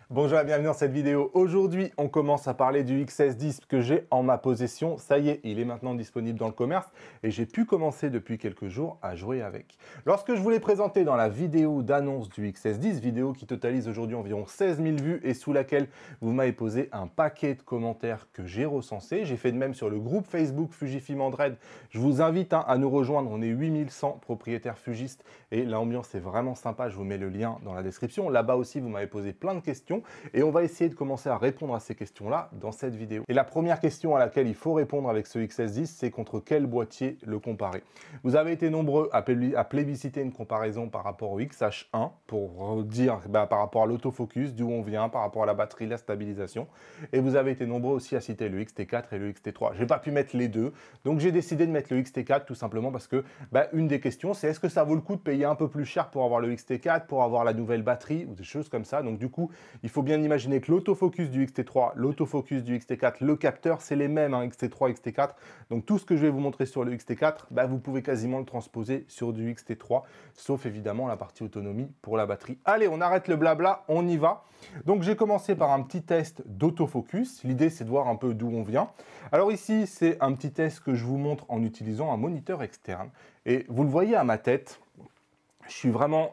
Bonjour et bienvenue dans cette vidéo. Aujourd'hui, on commence à parler du XS10 que j'ai en ma possession. Ça y est, il est maintenant disponible dans le commerce et j'ai pu commencer depuis quelques jours à jouer avec. Lorsque je vous l'ai présenté dans la vidéo d'annonce du XS10, vidéo qui totalise aujourd'hui environ 16 000 vues et sous laquelle vous m'avez posé un paquet de commentaires que j'ai recensés. J'ai fait de même sur le groupe Facebook Fujifilm Android. Je vous invite à nous rejoindre. On est 8100 propriétaires fugistes et l'ambiance est vraiment sympa. Je vous mets le lien dans la description. Là-bas aussi, vous m'avez posé plein de questions. Et on va essayer de commencer à répondre à ces questions-là dans cette vidéo. Et la première question à laquelle il faut répondre avec ce XS10, c'est contre quel boîtier le comparer. Vous avez été nombreux à plébisciter une comparaison par rapport au XH1 pour dire par rapport à l'autofocus, d'où on vient, par rapport à la batterie, la stabilisation. Et vous avez été nombreux aussi à citer le XT4 et le XT3. Je n'ai pas pu mettre les deux, donc j'ai décidé de mettre le XT4 tout simplement parce que une des questions, c'est est-ce que ça vaut le coup de payer un peu plus cher pour avoir le XT4, pour avoir la nouvelle batterie ou des choses comme ça. Donc du coup, il faut bien imaginer que l'autofocus du XT3, l'autofocus du XT4, le capteur, c'est les mêmes, XT3, XT4. Donc tout ce que je vais vous montrer sur le XT4, vous pouvez quasiment le transposer sur du XT3, sauf évidemment la partie autonomie pour la batterie. Allez, on arrête le blabla, on y va. Donc j'ai commencé par un petit test d'autofocus. L'idée, c'est de voir un peu d'où on vient. Alors ici, c'est un petit test que je vous montre en utilisant un moniteur externe. Et vous le voyez à ma tête, je suis vraiment,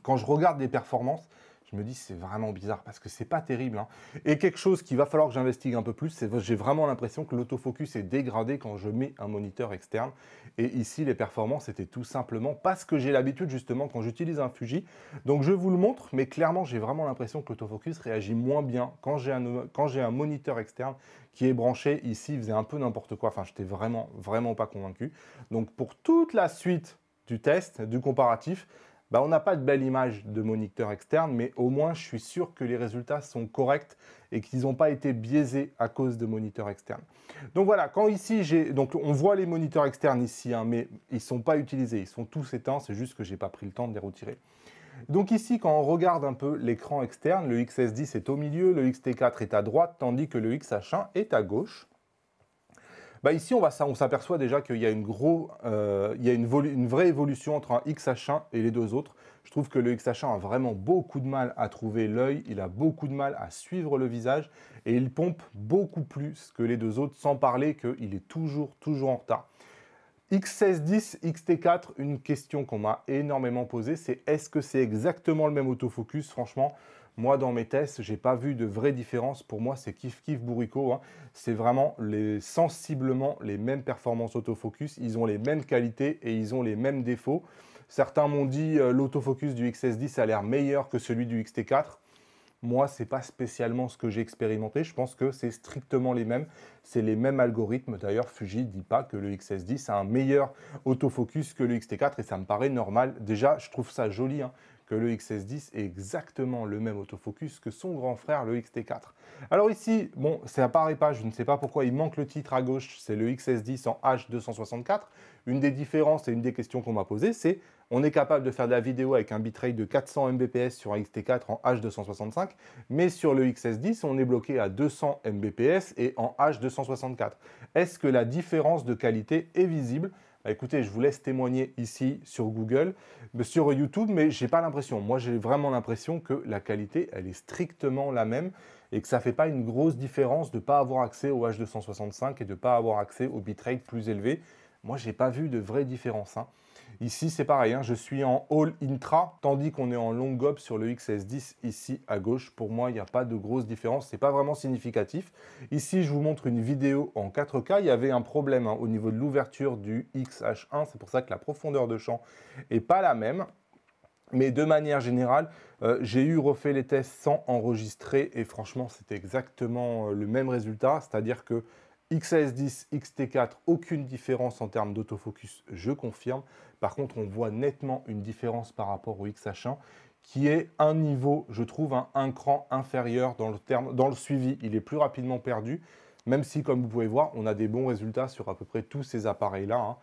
quand je regarde les performances, je me dis c'est vraiment bizarre parce que c'est pas terrible. Et quelque chose qu'il va falloir que j'investigue un peu plus, c'est que j'ai vraiment l'impression que l'autofocus est dégradé quand je mets un moniteur externe. Et ici, les performances étaient tout simplement parce que j'ai l'habitude justement quand j'utilise un Fuji. Donc je vous le montre, mais clairement, j'ai vraiment l'impression que l'autofocus réagit moins bien quand j'ai un moniteur externe qui est branché. Ici, il faisait un peu n'importe quoi. Enfin, j'étais vraiment pas convaincu. Donc pour toute la suite du test, du comparatif, on n'a pas de belle image de moniteur externe, mais au moins je suis sûr que les résultats sont corrects et qu'ils n'ont pas été biaisés à cause de moniteurs externes. Donc voilà, quand ici on voit les moniteurs externes ici, mais ils ne sont pas utilisés, ils sont tous éteints, c'est juste que je n'ai pas pris le temps de les retirer. Donc ici, quand on regarde un peu l'écran externe, le XS10 est au milieu, le XT4 est à droite, tandis que le XH1 est à gauche. Ici, on s'aperçoit déjà qu'il y a une vraie évolution entre un XH1 et les deux autres. Je trouve que le XH1 a vraiment beaucoup de mal à trouver l'œil, il a beaucoup de mal à suivre le visage et il pompe beaucoup plus que les deux autres, sans parler qu'il est toujours en retard. XS10, XT4, une question qu'on m'a énormément posée, c'est est-ce que c'est exactement le même autofocus? Franchement, moi, dans mes tests, j'ai pas vu de vraie différence. Pour moi, c'est kiff bourricot. C'est vraiment sensiblement les mêmes performances autofocus. Ils ont les mêmes qualités et ils ont les mêmes défauts. Certains m'ont dit l'autofocus du XS10 a l'air meilleur que celui du XT4. Moi, ce n'est pas spécialement ce que j'ai expérimenté. Je pense que c'est strictement les mêmes. C'est les mêmes algorithmes. D'ailleurs, Fuji ne dit pas que le XS10 a un meilleur autofocus que le XT4 et ça me paraît normal. Déjà, je trouve ça joli que le XS10 ait exactement le même autofocus que son grand frère, le XT4. Alors ici, ça apparaît pas, je ne sais pas pourquoi, il manque le titre à gauche, c'est le XS10 en H264. Une des différences et une des questions qu'on m'a posées, c'est on est capable de faire de la vidéo avec un bitrate de 400 Mbps sur un XT4 en H265, mais sur le XS10, on est bloqué à 200 Mbps et en H264. Est-ce que la différence de qualité est visible? Écoutez, je vous laisse témoigner ici sur Google, sur YouTube, mais je n'ai pas l'impression. Moi, j'ai vraiment l'impression que la qualité, elle est strictement la même et que ça ne fait pas une grosse différence de ne pas avoir accès au H265 et de ne pas avoir accès au bitrate plus élevé. Moi, je n'ai pas vu de vraie différence. Ici, c'est pareil, je suis en All Intra, tandis qu'on est en Long Gob sur le XS10 ici à gauche. Pour moi, il n'y a pas de grosse différence, ce n'est pas vraiment significatif. Ici, je vous montre une vidéo en 4K. Il y avait un problème au niveau de l'ouverture du XH1, c'est pour ça que la profondeur de champ n'est pas la même. Mais de manière générale, j'ai refait les tests sans enregistrer et franchement, c'était exactement le même résultat, c'est-à-dire que XS10, XT4, aucune différence en termes d'autofocus, je confirme. Par contre, on voit nettement une différence par rapport au XH1 qui est un niveau, je trouve, un cran inférieur dans le suivi. Il est plus rapidement perdu, même si, comme vous pouvez voir, on a des bons résultats sur à peu près tous ces appareils-là.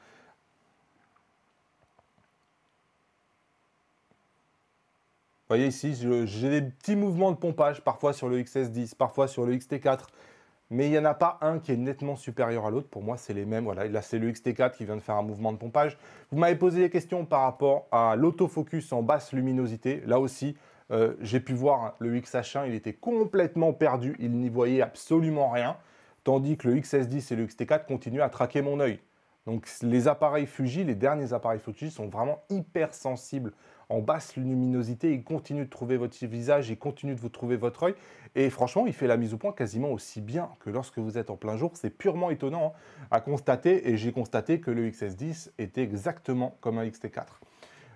Vous voyez ici, j'ai des petits mouvements de pompage, parfois sur le XS10, parfois sur le XT4. Mais il n'y en a pas un qui est nettement supérieur à l'autre. Pour moi, c'est les mêmes. Voilà, là, c'est le XT4 qui vient de faire un mouvement de pompage. Vous m'avez posé des questions par rapport à l'autofocus en basse luminosité. Là aussi, J'ai pu voir hein, le XH1, il était complètement perdu, il n'y voyait absolument rien, tandis que le XS10 et le XT4 continuent à traquer mon œil. Donc les appareils Fuji, les derniers appareils Fuji sont vraiment hyper sensibles en basse luminosité, ils continuent de trouver votre visage, ils continuent de vous trouver votre œil, et franchement, il fait la mise au point quasiment aussi bien que lorsque vous êtes en plein jour. C'est purement étonnant hein, à constater, et j'ai constaté que le XS10 était exactement comme un XT4.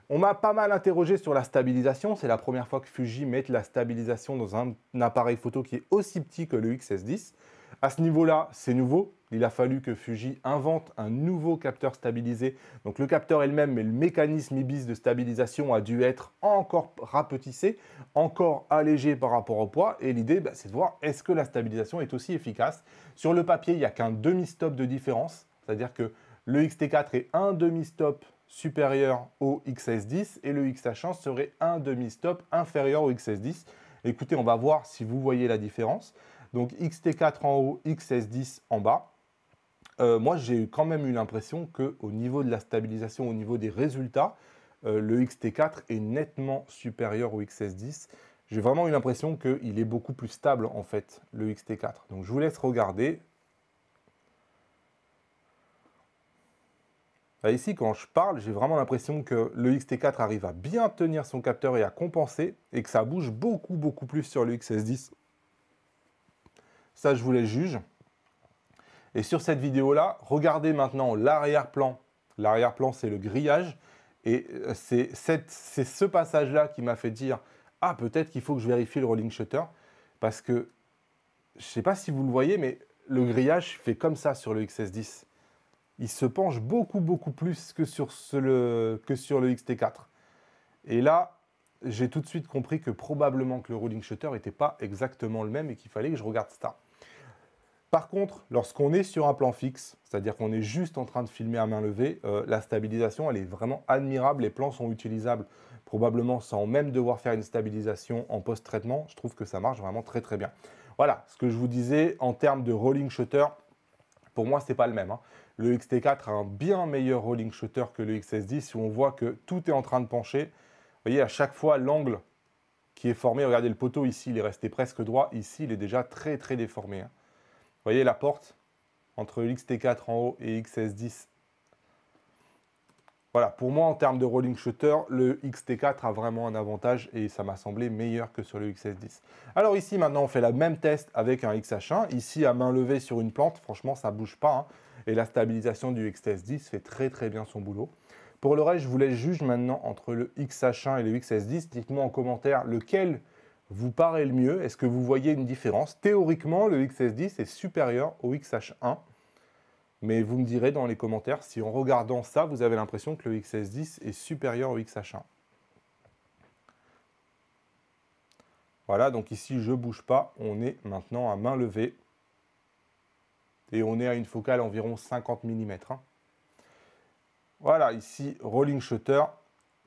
On m'a pas mal interrogé sur la stabilisation, c'est la première fois que Fuji met la stabilisation dans un appareil photo qui est aussi petit que le XS10. À ce niveau-là, c'est nouveau. Il a fallu que Fuji invente un nouveau capteur stabilisé. Donc le capteur est le même, mais le mécanisme IBIS de stabilisation a dû être encore rapetissé, encore allégé par rapport au poids. Et l'idée, c'est de voir est-ce que la stabilisation est aussi efficace. Sur le papier, il n'y a qu'un demi-stop de différence. C'est-à-dire que le XT4 est un demi-stop supérieur au XS10 et le XH1 serait un demi-stop inférieur au XS10. Écoutez, on va voir si vous voyez la différence. Donc XT4 en haut, XS10 en bas. Moi, j'ai quand même eu l'impression qu'au niveau de la stabilisation, au niveau des résultats, le XT4 est nettement supérieur au XS10. J'ai vraiment eu l'impression qu'il est beaucoup plus stable, en fait, le XT4. Donc, je vous laisse regarder. Là, ici, quand je parle, j'ai vraiment l'impression que le XT4 arrive à bien tenir son capteur et à compenser, et que ça bouge beaucoup, beaucoup plus sur le XS10. Ça, je vous laisse juger. Et sur cette vidéo-là, regardez maintenant l'arrière-plan. L'arrière-plan, c'est le grillage. Et c'est ce passage-là qui m'a fait dire « Ah, peut-être qu'il faut que je vérifie le rolling shutter. » Parce que, je ne sais pas si vous le voyez, mais le grillage fait comme ça sur le XS10. Il se penche beaucoup, beaucoup plus que sur le XT4. Et là, j'ai tout de suite compris que probablement que le rolling shutter n'était pas exactement le même et qu'il fallait que je regarde ça. Par contre, lorsqu'on est sur un plan fixe, c'est-à-dire qu'on est juste en train de filmer à main levée, la stabilisation, elle est vraiment admirable. Les plans sont utilisables probablement sans même devoir faire une stabilisation en post-traitement. Je trouve que ça marche vraiment très, très bien. Voilà, ce que je vous disais en termes de rolling shutter, pour moi, ce n'est pas le même. Hein. Le XT4 a un bien meilleur rolling shutter que le XS10 où on voit que tout est en train de pencher. Vous voyez, à chaque fois, l'angle qui est formé, regardez le poteau ici, il est resté presque droit. Ici, il est déjà très, très déformé. Hein. Vous voyez la porte entre l'XT4 en haut et XS10. Voilà, pour moi, en termes de rolling shutter, le XT4 a vraiment un avantage et ça m'a semblé meilleur que sur le XS10. Alors ici, maintenant, on fait la même test avec un XH1. Ici, à main levée sur une plante, franchement, ça ne bouge pas. Hein. Et la stabilisation du XS10 fait très, très bien son boulot. Pour le reste, je vous laisse juger maintenant entre le XH1 et le XS10. Dites-moi en commentaire lequel vous paraît le mieux. Est-ce que vous voyez une différence? Théoriquement, le XS10 est supérieur au XH1. Mais vous me direz dans les commentaires si en regardant ça, vous avez l'impression que le XS10 est supérieur au XH1. Voilà, donc ici, je ne bouge pas. On est maintenant à main levée. Et on est à une focale environ 50 mm. Hein. Voilà, ici, rolling shutter.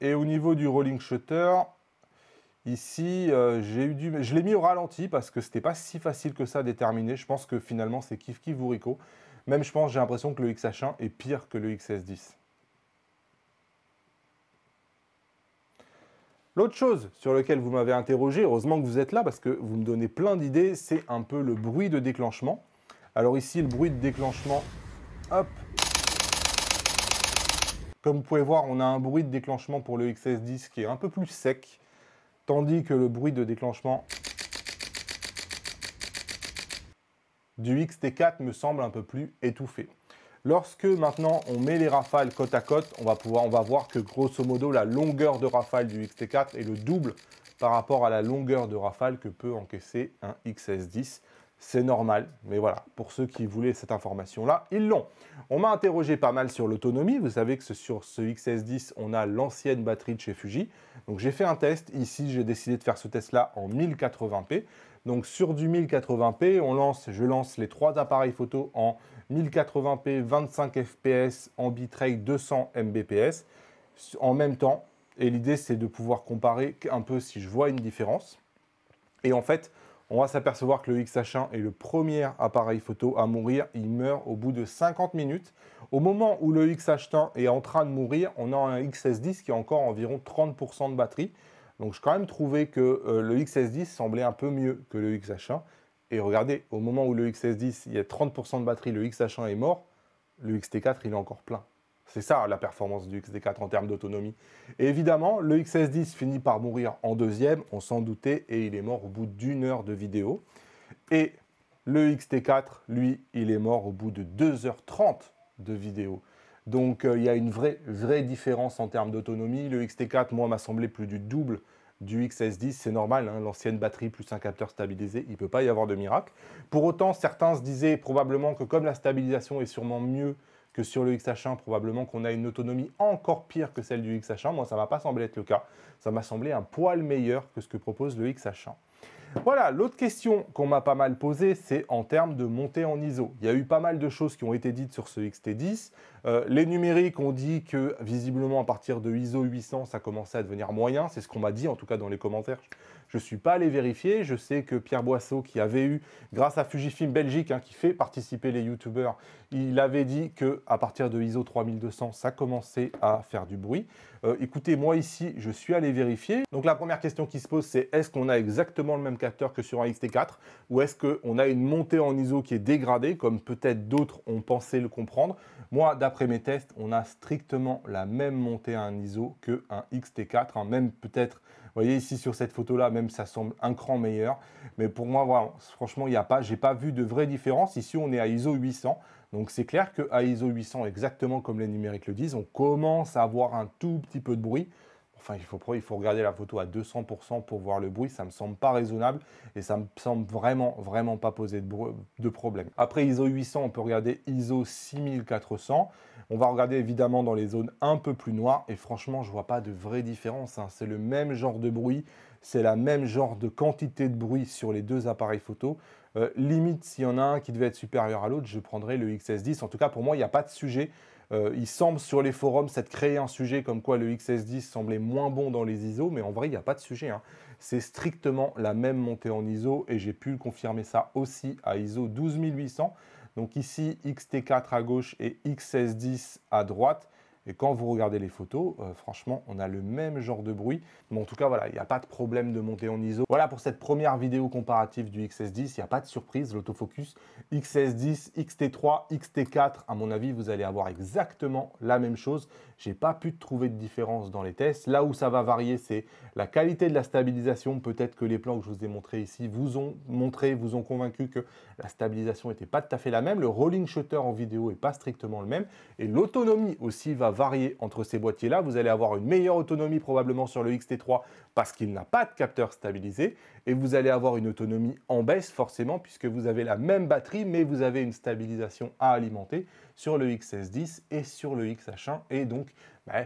Et au niveau du rolling shutter, ici, je l'ai mis au ralenti parce que ce n'était pas si facile que ça à déterminer. Je pense que finalement, c'est kiff kiff bourricot. Même, je pense, j'ai l'impression que le XH1 est pire que le XS10. L'autre chose sur laquelle vous m'avez interrogé, heureusement que vous êtes là parce que vous me donnez plein d'idées, c'est un peu le bruit de déclenchement. Alors ici, le bruit de déclenchement, hop. Comme vous pouvez voir, on a un bruit de déclenchement pour le XS10 qui est un peu plus sec, tandis que le bruit de déclenchement du XT4 me semble un peu plus étouffé. Lorsque maintenant on met les rafales côte à côte, on va voir que grosso modo la longueur de rafale du XT4 est le double par rapport à la longueur de rafale que peut encaisser un XS10. C'est normal, mais voilà, pour ceux qui voulaient cette information-là, ils l'ont. On m'a interrogé pas mal sur l'autonomie. Vous savez que sur ce XS10, on a l'ancienne batterie de chez Fuji. Donc j'ai fait un test. Ici, j'ai décidé de faire ce test-là en 1080p. Donc sur du 1080p, je lance les trois appareils photo en 1080p, 25 fps en bitrate 200 mbps en même temps. Et l'idée, c'est de pouvoir comparer un peu si je vois une différence. Et en fait, on va s'apercevoir que le XH1 est le premier appareil photo à mourir. Il meurt au bout de 50 minutes. Au moment où le XH1 est en train de mourir, on a un XS10 qui a encore environ 30% de batterie. Donc j'ai quand même trouvé que le XS10 semblait un peu mieux que le XH1. Et regardez, au moment où le XS10, il y a 30% de batterie, le XH1 est mort, le XT4, il est encore plein. C'est ça la performance du XT4 en termes d'autonomie. Et évidemment, le XS10 finit par mourir en deuxième, on s'en doutait, et il est mort au bout d'une heure de vidéo. Et le XT4, lui, il est mort au bout de 2h30 de vidéo. Donc il y a une vraie différence en termes d'autonomie. Le XT4, moi, m'a semblé plus du double du XS10. C'est normal, hein, l'ancienne batterie plus un capteur stabilisé, il ne peut pas y avoir de miracle. Pour autant, certains se disaient probablement que comme la stabilisation est sûrement mieux que sur le XH1, probablement qu'on a une autonomie encore pire que celle du XH1. Moi, ça ne m'a pas semblé être le cas. Ça m'a semblé un poil meilleur que ce que propose le XH1. Voilà, l'autre question qu'on m'a pas mal posée, c'est en termes de montée en ISO. Il y a eu pas mal de choses qui ont été dites sur ce XT10. Les numériques ont dit que, visiblement, à partir de ISO 800, ça commençait à devenir moyen. C'est ce qu'on m'a dit, en tout cas dans les commentaires. Je ne suis pas allé vérifier. Je sais que Pierre Boisseau, qui avait eu, grâce à Fujifilm Belgique, hein, qui fait participer les youtubeurs, il avait dit qu'à partir de ISO 3200, ça commençait à faire du bruit. Écoutez, moi ici, je suis allé vérifier. Donc la première question qui se pose, c'est est-ce qu'on a exactement le même capteur que sur un XT4 ou est-ce qu'on a une montée en ISO qui est dégradée, comme peut-être d'autres ont pensé le comprendre. Moi, d'après mes tests, on a strictement la même montée en ISO qu'un XT4, hein, même peut-être, vous voyez ici sur cette photo-là, même ça semble un cran meilleur. Mais pour moi, voilà, franchement, j'ai pas vu de vraie différence. Ici, on est à ISO 800. Donc c'est clair qu'à ISO 800, exactement comme les numériques le disent, on commence à avoir un tout petit peu de bruit. Enfin, il faut regarder la photo à 200% pour voir le bruit. Ça ne me semble pas raisonnable et ça me semble vraiment pas poser de problème. Après ISO 800, on peut regarder ISO 6400. On va regarder évidemment dans les zones un peu plus noires et franchement, je ne vois pas de vraie différence, hein. C'est le même genre de bruit, c'est la même genre de quantité de bruit sur les deux appareils photo. Limite, s'il y en a un qui devait être supérieur à l'autre, je prendrais le XS10. En tout cas, pour moi, il n'y a pas de sujet. Il semble sur les forums s'être créé un sujet comme quoi le XS10 semblait moins bon dans les ISO, mais en vrai, il n'y a pas de sujet, hein. C'est strictement la même montée en ISO et j'ai pu confirmer ça aussi à ISO 12800. Donc ici, XT4 à gauche et XS10 à droite. Et quand vous regardez les photos, franchement, on a le même genre de bruit. Mais en tout cas, voilà, il n'y a pas de problème de montée en ISO. Voilà pour cette première vidéo comparative du XS10. Il n'y a pas de surprise, l'autofocus XS10, XT3, XT4, à mon avis, vous allez avoir exactement la même chose. Je n'ai pas pu trouver de différence dans les tests. Là où ça va varier, c'est la qualité de la stabilisation. Peut-être que les plans que je vous ai montrés ici vous ont convaincu que la stabilisation n'était pas tout à fait la même. Le rolling shutter en vidéo n'est pas strictement le même. Et l'autonomie aussi va varier entre ces boîtiers-là. Vous allez avoir une meilleure autonomie probablement sur le XT3 parce qu'il n'a pas de capteur stabilisé. Et vous allez avoir une autonomie en baisse forcément puisque vous avez la même batterie mais vous avez une stabilisation à alimenter sur le XS10 et sur le XH1. Et donc,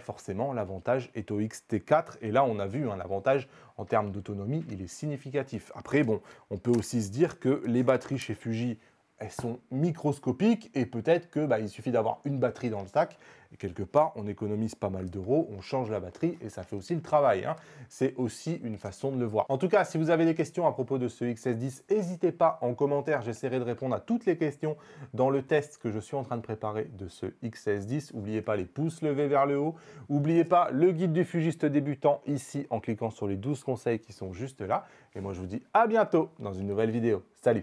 forcément, l'avantage est au XT4. Et là, on a vu un avantage en termes d'autonomie, il est significatif. Après, bon, on peut aussi se dire que les batteries chez Fuji, elles sont microscopiques et peut-être que il suffit d'avoir une batterie dans le sac et quelque part on économise pas mal d'euros, on change la batterie et ça fait aussi le travail, hein. C'est aussi une façon de le voir. En tout cas, si vous avez des questions à propos de ce XS10, n'hésitez pas en commentaire, j'essaierai de répondre à toutes les questions dans le test que je suis en train de préparer de ce XS10. N'oubliez pas les pouces levés vers le haut, n'oubliez pas le guide du fugiste débutant ici en cliquant sur les 12 conseils qui sont juste là. Et moi je vous dis à bientôt dans une nouvelle vidéo. Salut!